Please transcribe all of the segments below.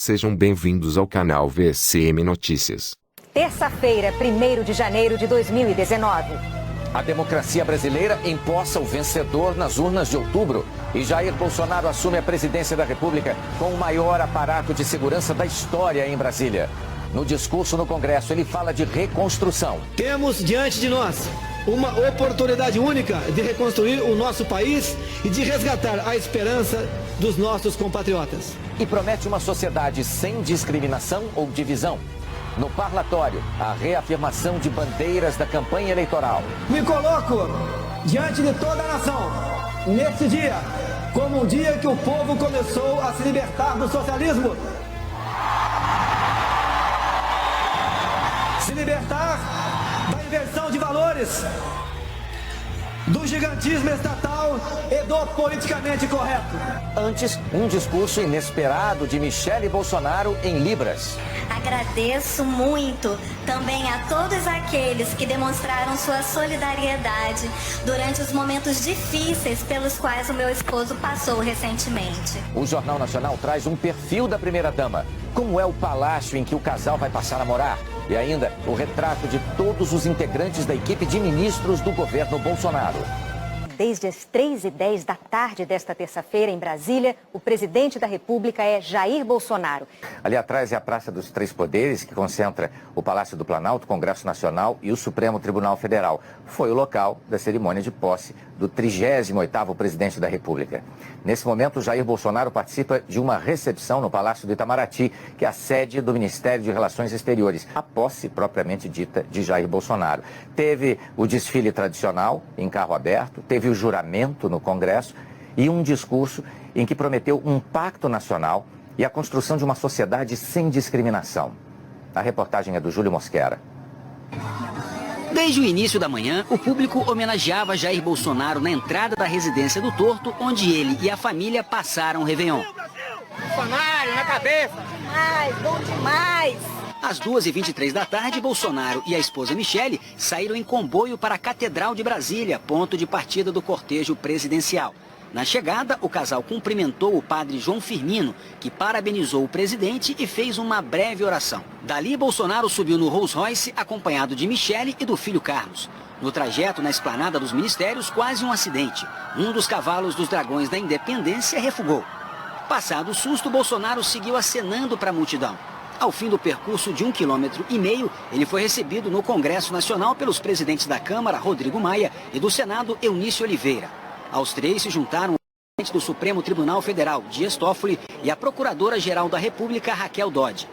Sejam bem-vindos ao canal VSM Notícias. Terça-feira, 1º de janeiro de 2019. A democracia brasileira empossa o vencedor nas urnas de outubro e Jair Bolsonaro assume a presidência da República com o maior aparato de segurança da história em Brasília. No discurso no Congresso, ele fala de reconstrução. Temos diante de nós uma oportunidade única de reconstruir o nosso país e de resgatar a esperança dos nossos compatriotas. E promete uma sociedade sem discriminação ou divisão. No parlatório, a reafirmação de bandeiras da campanha eleitoral. Me coloco diante de toda a nação, neste dia, como um dia que o povo começou a se libertar do socialismo. Se libertar da inversão de valores, do gigantismo estatal e do politicamente correto. Antes, um discurso inesperado de Michele Bolsonaro em Libras. Agradeço muito também a todos aqueles que demonstraram sua solidariedade durante os momentos difíceis pelos quais o meu esposo passou recentemente. O Jornal Nacional traz um perfil da primeira-dama. Como é o palácio em que o casal vai passar a morar? E ainda o retrato de todos os integrantes da equipe de ministros do governo Bolsonaro. Desde as 3h10 da tarde desta terça-feira, em Brasília, o presidente da República é Jair Bolsonaro. Ali atrás é a Praça dos Três Poderes, que concentra o Palácio do Planalto, o Congresso Nacional e o Supremo Tribunal Federal. Foi o local da cerimônia de posse do 38º presidente da República. Nesse momento, Jair Bolsonaro participa de uma recepção no Palácio do Itamaraty, que é a sede do Ministério de Relações Exteriores, a posse propriamente dita de Jair Bolsonaro. Teve o desfile tradicional em carro aberto, teve o juramento no Congresso e um discurso em que prometeu um pacto nacional e a construção de uma sociedade sem discriminação. A reportagem é do Júlio Mosquera. Desde o início da manhã, o público homenageava Jair Bolsonaro na entrada da residência do Torto, onde ele e a família passaram o Réveillon. Bolsonaro na cabeça! Demais, bom demais! Às 2h23 da tarde, Bolsonaro e a esposa Michele saíram em comboio para a Catedral de Brasília, ponto de partida do cortejo presidencial. Na chegada, o casal cumprimentou o padre João Firmino, que parabenizou o presidente e fez uma breve oração. Dali, Bolsonaro subiu no Rolls Royce, acompanhado de Michele e do filho Carlos. No trajeto na esplanada dos ministérios, quase um acidente. Um dos cavalos dos Dragões da Independência refugou. Passado o susto, Bolsonaro seguiu acenando para a multidão. Ao fim do percurso de 1,5 km, ele foi recebido no Congresso Nacional pelos presidentes da Câmara, Rodrigo Maia, e do Senado, Eunício Oliveira. Aos três se juntaram o presidente do Supremo Tribunal Federal, Dias Toffoli, e a Procuradora-Geral da República, Raquel Dodge.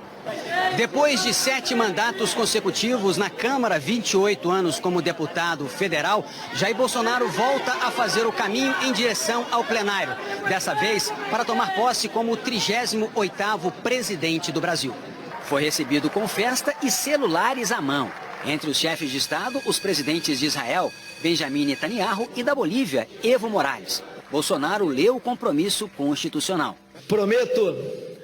Depois de 7 mandatos consecutivos na Câmara, 28 anos como deputado federal, Jair Bolsonaro volta a fazer o caminho em direção ao plenário. Dessa vez, para tomar posse como o 38º presidente do Brasil. Foi recebido com festa e celulares à mão. Entre os chefes de Estado, os presidentes de Israel, Benjamin Netanyahu, e da Bolívia, Evo Morales. Bolsonaro leu o compromisso constitucional. Prometo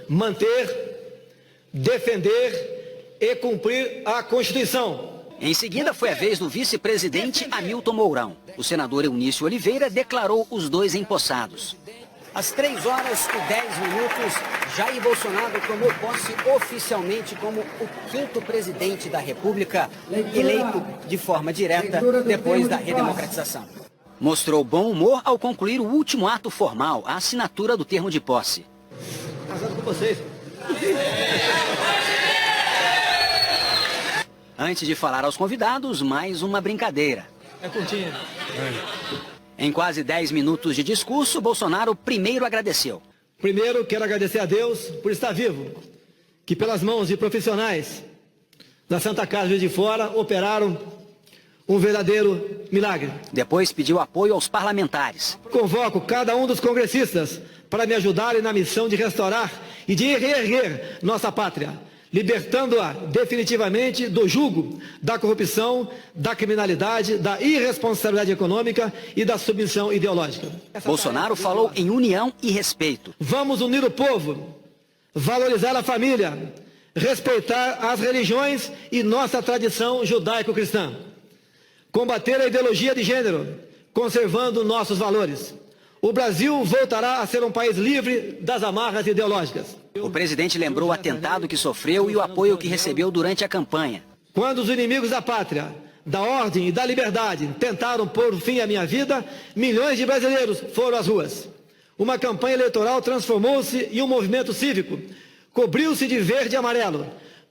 manter, defender e cumprir a Constituição. Em seguida, foi a vez do vice-presidente Hamilton Mourão. O senador Eunício Oliveira declarou os dois empossados. Às 3h10, Jair Bolsonaro tomou posse oficialmente como o 5º presidente da República, eleito de forma direta depois da redemocratização. Mostrou bom humor ao concluir o último ato formal, a assinatura do termo de posse. Casado com vocês. Antes de falar aos convidados, mais uma brincadeira. É curtinho. Em quase 10 minutos de discurso, Bolsonaro primeiro agradeceu. Primeiro, quero agradecer a Deus por estar vivo, que pelas mãos de profissionais da Santa Casa Juiz de Fora operaram um verdadeiro milagre. Depois pediu apoio aos parlamentares. Convoco cada um dos congressistas para me ajudarem na missão de restaurar e de reerguer nossa pátria, libertando-a definitivamente do jugo da corrupção, da criminalidade, da irresponsabilidade econômica e da submissão ideológica. Bolsonaro falou em união e respeito. Vamos unir o povo, valorizar a família, respeitar as religiões e nossa tradição judaico-cristã, combater a ideologia de gênero, conservando nossos valores. O Brasil voltará a ser um país livre das amarras ideológicas. O presidente lembrou o atentado que sofreu e o apoio que recebeu durante a campanha. Quando os inimigos da pátria, da ordem e da liberdade tentaram pôr fim à minha vida, milhões de brasileiros foram às ruas. Uma campanha eleitoral transformou-se em um movimento cívico, cobriu-se de verde e amarelo,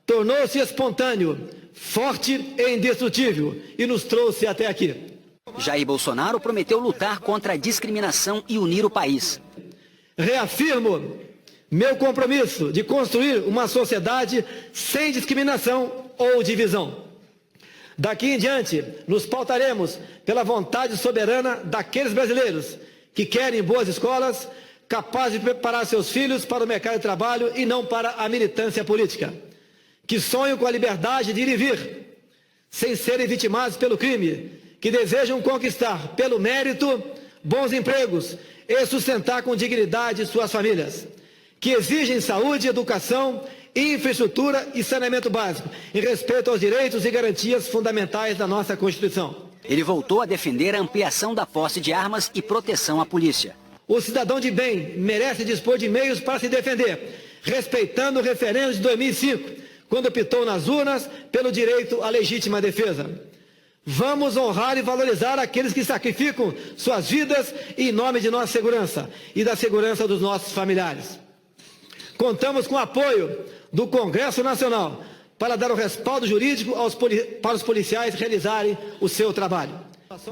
tornou-se espontâneo, forte e indestrutível e nos trouxe até aqui. Jair Bolsonaro prometeu lutar contra a discriminação e unir o país. Reafirmo meu compromisso de construir uma sociedade sem discriminação ou divisão. Daqui em diante, nos pautaremos pela vontade soberana daqueles brasileiros que querem boas escolas, capazes de preparar seus filhos para o mercado de trabalho e não para a militância política, que sonham com a liberdade de ir e vir, sem serem vitimados pelo crime, que desejam conquistar, pelo mérito, bons empregos e sustentar com dignidade suas famílias, que exigem saúde, educação, infraestrutura e saneamento básico, em respeito aos direitos e garantias fundamentais da nossa Constituição. Ele voltou a defender a ampliação da posse de armas e proteção à polícia. O cidadão de bem merece dispor de meios para se defender, respeitando o referendo de 2005, quando optou nas urnas pelo direito à legítima defesa. Vamos honrar e valorizar aqueles que sacrificam suas vidas em nome de nossa segurança e da segurança dos nossos familiares. Contamos com o apoio do Congresso Nacional para dar o respaldo jurídico para os policiais realizarem o seu trabalho.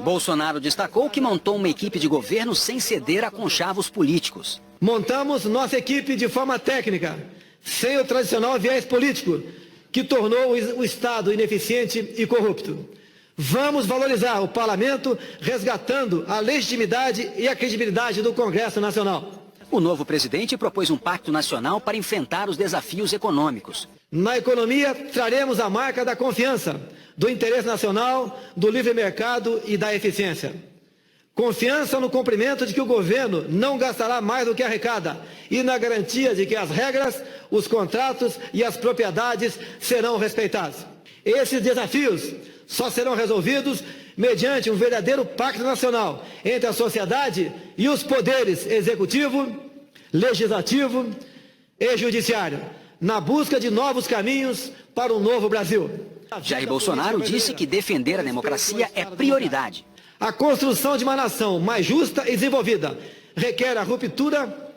Bolsonaro destacou que montou uma equipe de governo sem ceder a conchavos políticos. Montamos nossa equipe de forma técnica, sem o tradicional viés político, que tornou o Estado ineficiente e corrupto. Vamos valorizar o parlamento, resgatando a legitimidade e a credibilidade do Congresso Nacional. O novo presidente propôs um pacto nacional para enfrentar os desafios econômicos. Na economia, traremos a marca da confiança, do interesse nacional, do livre mercado e da eficiência. Confiança no cumprimento de que o governo não gastará mais do que arrecada e na garantia de que as regras, os contratos e as propriedades serão respeitados. Esses desafios só serão resolvidos mediante um verdadeiro pacto nacional entre a sociedade e os poderes executivo, legislativo e judiciário, na busca de novos caminhos para um novo Brasil. Jair Bolsonaro disse que defender a democracia é prioridade. A construção de uma nação mais justa e desenvolvida requer a ruptura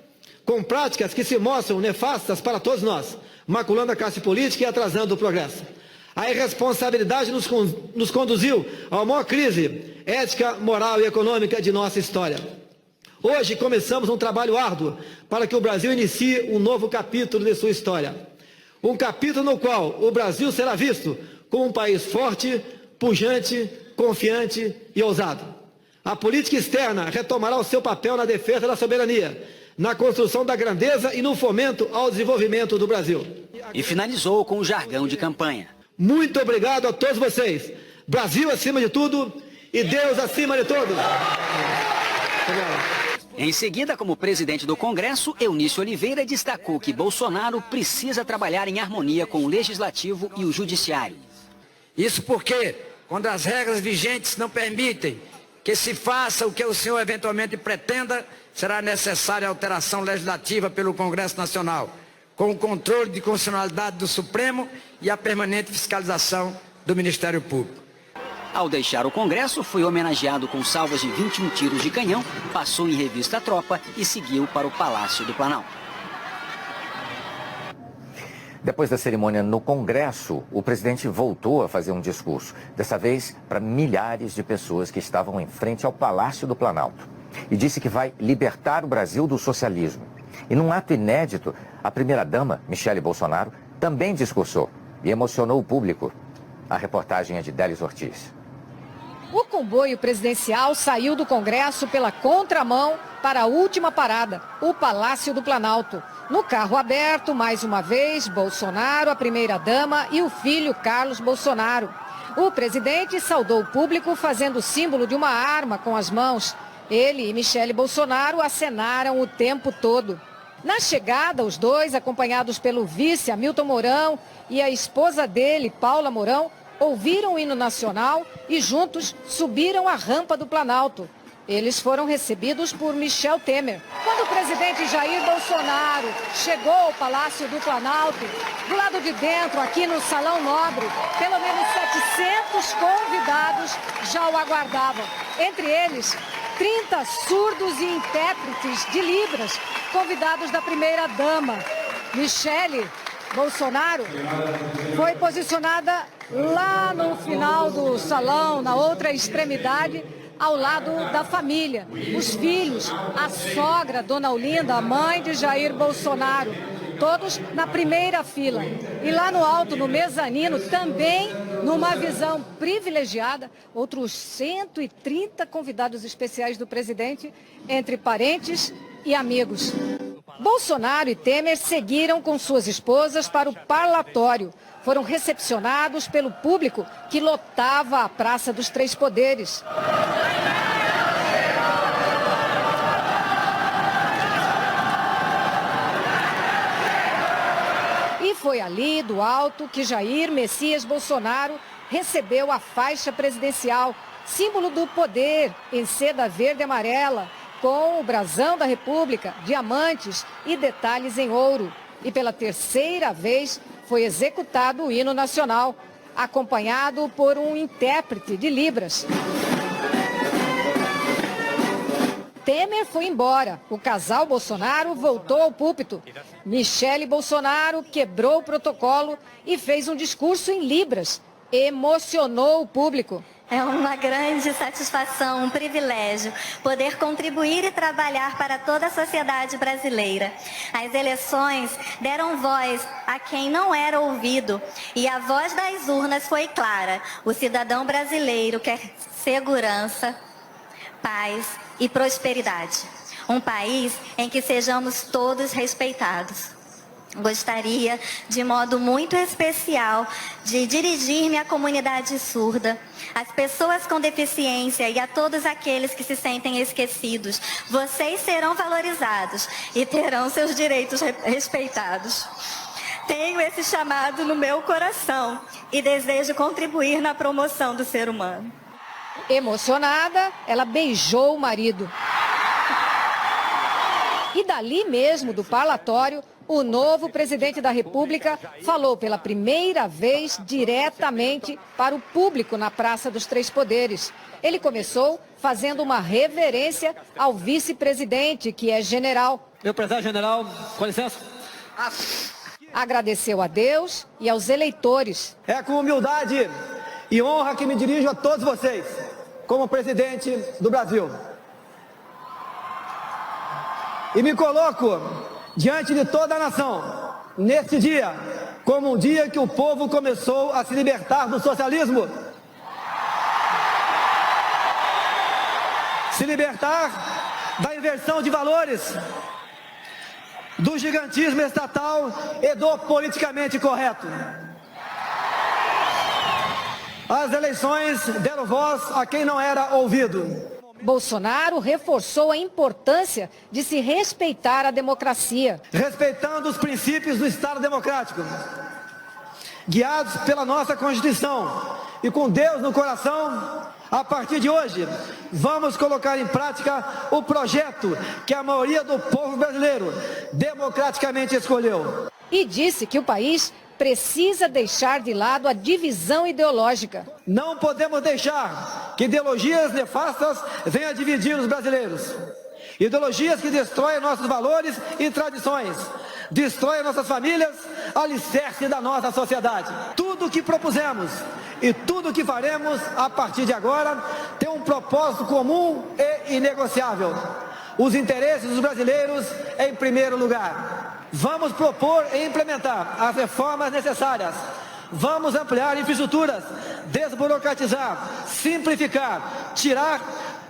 com práticas que se mostram nefastas para todos nós, maculando a classe política e atrasando o progresso. A irresponsabilidade nos conduziu a uma maior crise ética, moral e econômica de nossa história. Hoje começamos um trabalho árduo para que o Brasil inicie um novo capítulo de sua história. Um capítulo no qual o Brasil será visto como um país forte, pujante, confiante e ousado. A política externa retomará o seu papel na defesa da soberania, na construção da grandeza e no fomento ao desenvolvimento do Brasil. E finalizou com o jargão de campanha. Muito obrigado a todos vocês. Brasil acima de tudo e Deus acima de todos. Em seguida, como presidente do Congresso, Eunício Oliveira destacou que Bolsonaro precisa trabalhar em harmonia com o Legislativo e o Judiciário. Isso porque, quando as regras vigentes não permitem que se faça o que o senhor eventualmente pretenda, será necessária a alteração legislativa pelo Congresso Nacional, com o controle de constitucionalidade do Supremo e a permanente fiscalização do Ministério Público. Ao deixar o Congresso, foi homenageado com salvas de 21 tiros de canhão, passou em revista a tropa e seguiu para o Palácio do Planalto. Depois da cerimônia no Congresso, o presidente voltou a fazer um discurso, dessa vez para milhares de pessoas que estavam em frente ao Palácio do Planalto. E disse que vai libertar o Brasil do socialismo. E num ato inédito, a primeira-dama, Michele Bolsonaro, também discursou e emocionou o público. A reportagem é de Délis Ortiz. O comboio presidencial saiu do Congresso pela contramão para a última parada, o Palácio do Planalto. No carro aberto, mais uma vez, Bolsonaro, a primeira-dama e o filho Carlos Bolsonaro. O presidente saudou o público fazendo o símbolo de uma arma com as mãos. Ele e Michele Bolsonaro acenaram o tempo todo. Na chegada, os dois, acompanhados pelo vice Hamilton Mourão e a esposa dele, Paula Mourão, ouviram o hino nacional e juntos subiram a rampa do Planalto. Eles foram recebidos por Michel Temer. Quando o presidente Jair Bolsonaro chegou ao Palácio do Planalto, do lado de dentro, aqui no Salão Nobre, pelo menos 700 convidados já o aguardavam. Entre eles, 30 surdos e intérpretes de Libras, convidados da primeira-dama. Michele Bolsonaro foi posicionada lá no final do salão, na outra extremidade, ao lado da família, os filhos, a sogra, Dona Olinda, a mãe de Jair Bolsonaro, todos na primeira fila. E lá no alto, no mezanino, também numa visão privilegiada, outros 130 convidados especiais do presidente, entre parentes e amigos. Bolsonaro e Temer seguiram com suas esposas para o parlatório. Foram recepcionados pelo público que lotava a Praça dos Três Poderes. E foi ali, do alto, que Jair Messias Bolsonaro recebeu a faixa presidencial, símbolo do poder, em seda verde e amarela, com o brasão da República, diamantes e detalhes em ouro. E pela terceira vez foi executado o hino nacional, acompanhado por um intérprete de Libras. Temer foi embora. O casal Bolsonaro voltou ao púlpito. Michele Bolsonaro quebrou o protocolo e fez um discurso em Libras. Emocionou o público. É uma grande satisfação, um privilégio, poder contribuir e trabalhar para toda a sociedade brasileira. As eleições deram voz a quem não era ouvido e a voz das urnas foi clara. O cidadão brasileiro quer segurança, paz e prosperidade. Um país em que sejamos todos respeitados. Gostaria, de modo muito especial, de dirigir-me à comunidade surda, às pessoas com deficiência e a todos aqueles que se sentem esquecidos. Vocês serão valorizados e terão seus direitos respeitados. Tenho esse chamado no meu coração e desejo contribuir na promoção do ser humano. Emocionada, ela beijou o marido. E dali mesmo, do parlatório, o novo presidente da República falou pela primeira vez diretamente para o público na Praça dos Três Poderes. Ele começou fazendo uma reverência ao vice-presidente, que é general. Meu prezado general, com licença. Agradeceu a Deus e aos eleitores. É com humildade e honra que me dirijo a todos vocês, como presidente do Brasil. E me coloco diante de toda a nação, neste dia, como um dia que o povo começou a se libertar do socialismo. Se libertar da inversão de valores, do gigantismo estatal e do politicamente correto. As eleições deram voz a quem não era ouvido. Bolsonaro reforçou a importância de se respeitar a democracia. Respeitando os princípios do Estado democrático, guiados pela nossa Constituição e com Deus no coração, a partir de hoje, vamos colocar em prática o projeto que a maioria do povo brasileiro democraticamente escolheu. E disse que o país precisa deixar de lado a divisão ideológica. Não podemos deixar que ideologias nefastas venham a dividir os brasileiros. Ideologias que destroem nossos valores e tradições, destroem nossas famílias, alicerce da nossa sociedade. Tudo o que propusemos e tudo o que faremos a partir de agora tem um propósito comum e inegociável. Os interesses dos brasileiros em primeiro lugar. Vamos propor e implementar as reformas necessárias. Vamos ampliar infraestruturas, desburocratizar, simplificar, tirar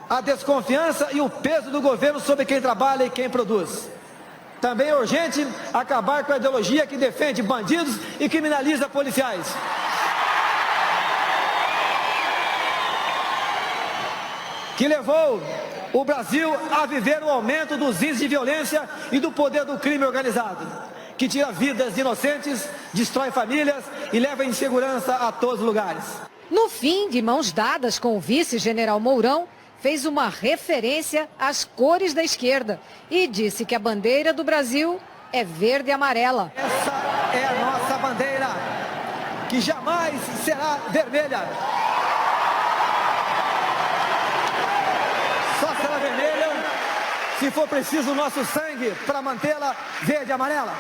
a desconfiança e o peso do governo sobre quem trabalha e quem produz. Também é urgente acabar com a ideologia que defende bandidos e criminaliza policiais. Que levou o Brasil a viver o aumento dos índices de violência e do poder do crime organizado, que tira vidas de inocentes, destrói famílias e leva insegurança a todos os lugares. No fim, de mãos dadas com o vice-general Mourão, fez uma referência às cores da esquerda e disse que a bandeira do Brasil é verde e amarela. Essa é a nossa bandeira, que jamais será vermelha. Só será vermelha se for preciso o nosso sangue para mantê-la verde e amarela.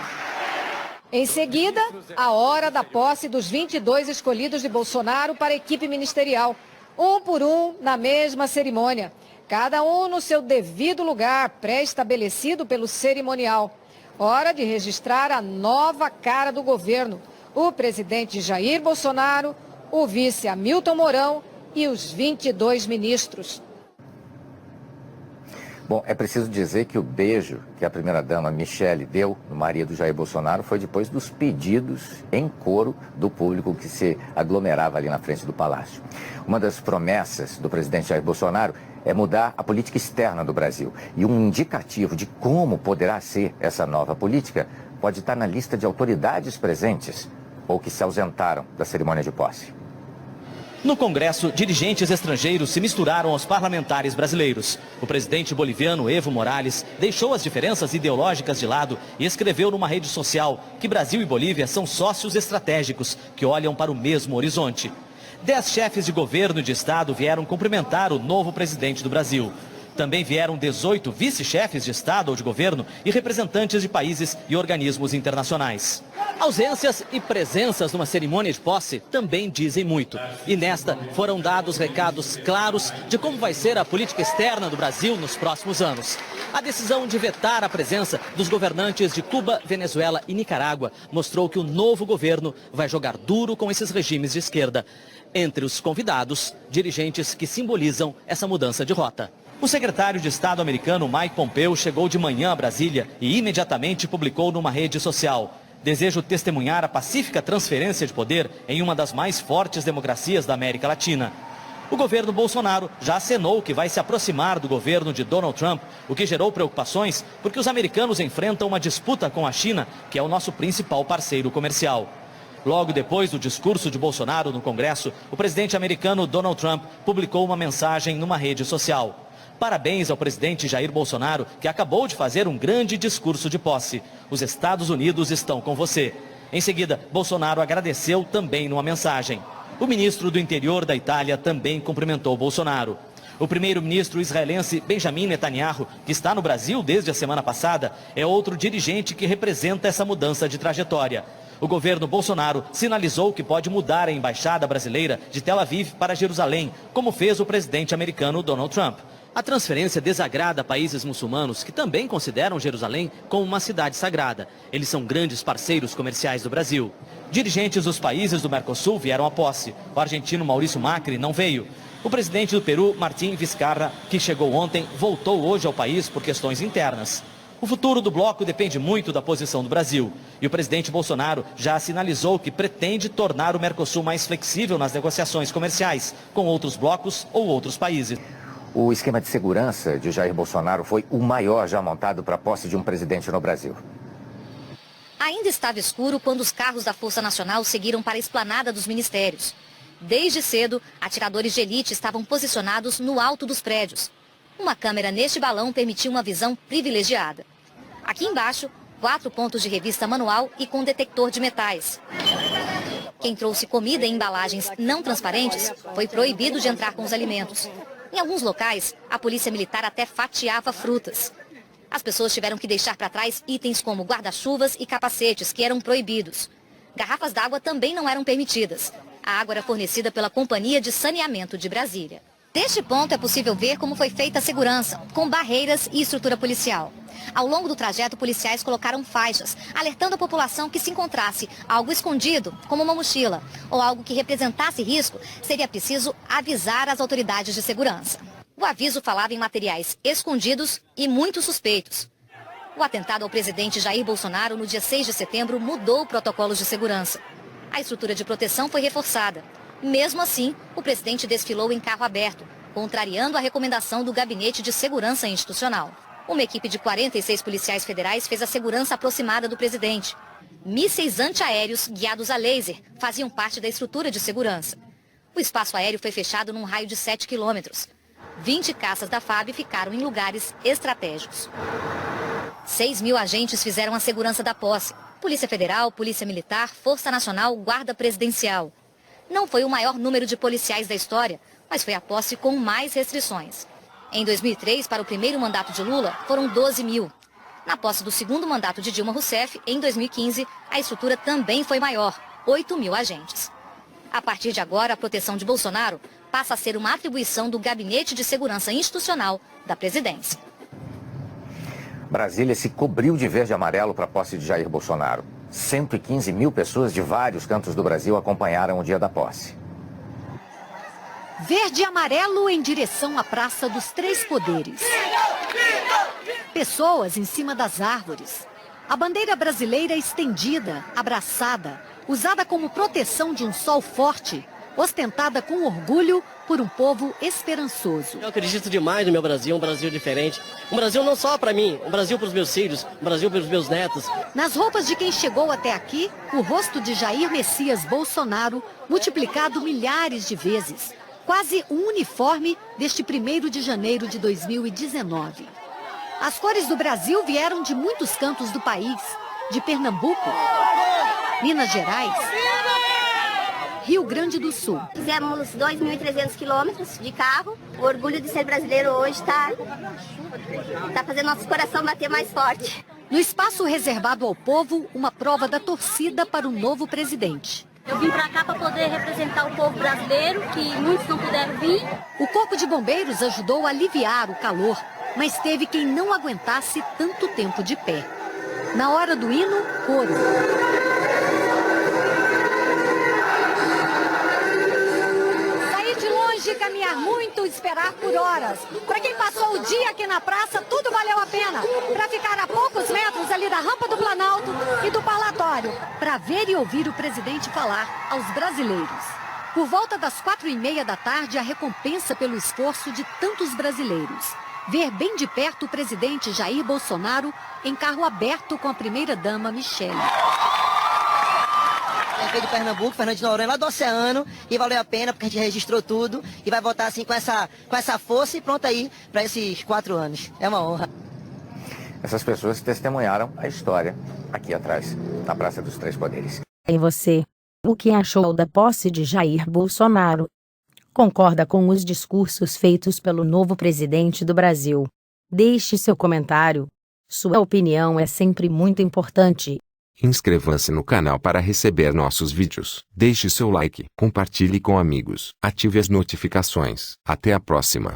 Em seguida, a hora da posse dos 22 escolhidos de Bolsonaro para a equipe ministerial. Um por um, na mesma cerimônia. Cada um no seu devido lugar, pré-estabelecido pelo cerimonial. Hora de registrar a nova cara do governo. O presidente Jair Bolsonaro, o vice Hamilton Mourão e os 22 ministros. Bom, é preciso dizer que o beijo que a primeira-dama Michele deu no marido Jair Bolsonaro foi depois dos pedidos em coro do público que se aglomerava ali na frente do palácio. Uma das promessas do presidente Jair Bolsonaro é mudar a política externa do Brasil. E um indicativo de como poderá ser essa nova política pode estar na lista de autoridades presentes ou que se ausentaram da cerimônia de posse. No Congresso, dirigentes estrangeiros se misturaram aos parlamentares brasileiros. O presidente boliviano Evo Morales deixou as diferenças ideológicas de lado e escreveu numa rede social que Brasil e Bolívia são sócios estratégicos que olham para o mesmo horizonte. 10 chefes de governo e de Estado vieram cumprimentar o novo presidente do Brasil. Também vieram 18 vice-chefes de Estado ou de governo e representantes de países e organismos internacionais. Ausências e presenças numa cerimônia de posse também dizem muito. E nesta foram dados recados claros de como vai ser a política externa do Brasil nos próximos anos. A decisão de vetar a presença dos governantes de Cuba, Venezuela e Nicarágua mostrou que o novo governo vai jogar duro com esses regimes de esquerda. Entre os convidados, dirigentes que simbolizam essa mudança de rota. O secretário de Estado americano Mike Pompeo chegou de manhã a Brasília e imediatamente publicou numa rede social: desejo testemunhar a pacífica transferência de poder em uma das mais fortes democracias da América Latina. O governo Bolsonaro já acenou que vai se aproximar do governo de Donald Trump, o que gerou preocupações porque os americanos enfrentam uma disputa com a China, que é o nosso principal parceiro comercial. Logo depois do discurso de Bolsonaro no Congresso, o presidente americano Donald Trump publicou uma mensagem numa rede social. Parabéns ao presidente Jair Bolsonaro, que acabou de fazer um grande discurso de posse. Os Estados Unidos estão com você. Em seguida, Bolsonaro agradeceu também numa mensagem. O ministro do Interior da Itália também cumprimentou Bolsonaro. O primeiro-ministro israelense Benjamin Netanyahu, que está no Brasil desde a semana passada, é outro dirigente que representa essa mudança de trajetória. O governo Bolsonaro sinalizou que pode mudar a embaixada brasileira de Tel Aviv para Jerusalém, como fez o presidente americano Donald Trump. A transferência desagrada países muçulmanos que também consideram Jerusalém como uma cidade sagrada. Eles são grandes parceiros comerciais do Brasil. Dirigentes dos países do Mercosul vieram à posse. O argentino Maurício Macri não veio. O presidente do Peru, Martín Vizcarra, que chegou ontem, voltou hoje ao país por questões internas. O futuro do bloco depende muito da posição do Brasil. E o presidente Bolsonaro já sinalizou que pretende tornar o Mercosul mais flexível nas negociações comerciais com outros blocos ou outros países. O esquema de segurança de Jair Bolsonaro foi o maior já montado para a posse de um presidente no Brasil. Ainda estava escuro quando os carros da Força Nacional seguiram para a esplanada dos ministérios. Desde cedo, atiradores de elite estavam posicionados no alto dos prédios. Uma câmera neste balão permitia uma visão privilegiada. Aqui embaixo, 4 pontos de revista manual e com detector de metais. Quem trouxe comida em embalagens não transparentes foi proibido de entrar com os alimentos. Em alguns locais, a polícia militar até fatiava frutas. As pessoas tiveram que deixar para trás itens como guarda-chuvas e capacetes, que eram proibidos. Garrafas d'água também não eram permitidas. A água era fornecida pela Companhia de Saneamento de Brasília. Deste ponto é possível ver como foi feita a segurança, com barreiras e estrutura policial. Ao longo do trajeto, policiais colocaram faixas, alertando a população que se encontrasse algo escondido, como uma mochila, ou algo que representasse risco, seria preciso avisar as autoridades de segurança. O aviso falava em materiais escondidos e muito suspeitos. O atentado ao presidente Jair Bolsonaro no dia 6 de setembro mudou protocolos de segurança. A estrutura de proteção foi reforçada. Mesmo assim, o presidente desfilou em carro aberto, contrariando a recomendação do Gabinete de Segurança Institucional. Uma equipe de 46 policiais federais fez a segurança aproximada do presidente. Mísseis antiaéreos guiados a laser faziam parte da estrutura de segurança. O espaço aéreo foi fechado num raio de 7 quilômetros. 20 caças da FAB ficaram em lugares estratégicos. 6.000 agentes fizeram a segurança da posse. Polícia Federal, Polícia Militar, Força Nacional, Guarda Presidencial. Não foi o maior número de policiais da história, mas foi a posse com mais restrições. Em 2003, para o primeiro mandato de Lula, foram 12.000. Na posse do segundo mandato de Dilma Rousseff, em 2015, a estrutura também foi maior, 8.000 agentes. A partir de agora, a proteção de Bolsonaro passa a ser uma atribuição do Gabinete de Segurança Institucional da Presidência. Brasília se cobriu de verde e amarelo para a posse de Jair Bolsonaro. 115.000 pessoas de vários cantos do Brasil acompanharam o dia da posse. Verde e amarelo em direção à Praça dos Três Poderes. Pessoas em cima das árvores. A bandeira brasileira estendida, abraçada, usada como proteção de um sol forte, ostentada com orgulho por um povo esperançoso. Eu acredito demais no meu Brasil, um Brasil diferente. Um Brasil não só para mim, um Brasil para os meus filhos, um Brasil para os meus netos. Nas roupas de quem chegou até aqui, o rosto de Jair Messias Bolsonaro multiplicado milhares de vezes. Quase um uniforme deste 1º de janeiro de 2019. As cores do Brasil vieram de muitos cantos do país, de Pernambuco, Minas Gerais, Rio Grande do Sul. Fizemos 2.300 quilômetros de carro. O orgulho de ser brasileiro hoje está fazendo nosso coração bater mais forte. No espaço reservado ao povo, uma prova da torcida para o novo presidente. Eu vim para cá para poder representar o povo brasileiro, que muitos não puderam vir. O Corpo de Bombeiros ajudou a aliviar o calor, mas teve quem não aguentasse tanto tempo de pé. Na hora do hino, coro. Sair de longe, caminhar muito, esperar por horas. Para quem passou o dia aqui na praça, tudo valeu a pena. Para ficar a poucos metros ali da rampa do Planalto e do Parlatório, para ver e ouvir o presidente falar aos brasileiros. Por volta das 4h30 da tarde, a recompensa pelo esforço de tantos brasileiros. Ver bem de perto o presidente Jair Bolsonaro em carro aberto com a primeira-dama Michele. Veio de Pernambuco, Fernando de Noronha, lá do Oceano, e valeu a pena porque a gente registrou tudo e vai voltar assim com essa força e pronto aí para esses 4 anos. É uma honra. Essas pessoas testemunharam a história aqui atrás, na Praça dos Três Poderes. E você? O que achou da posse de Jair Bolsonaro? Concorda com os discursos feitos pelo novo presidente do Brasil? Deixe seu comentário. Sua opinião é sempre muito importante. Inscreva-se no canal para receber nossos vídeos. Deixe seu like, compartilhe com amigos, ative as notificações. Até a próxima.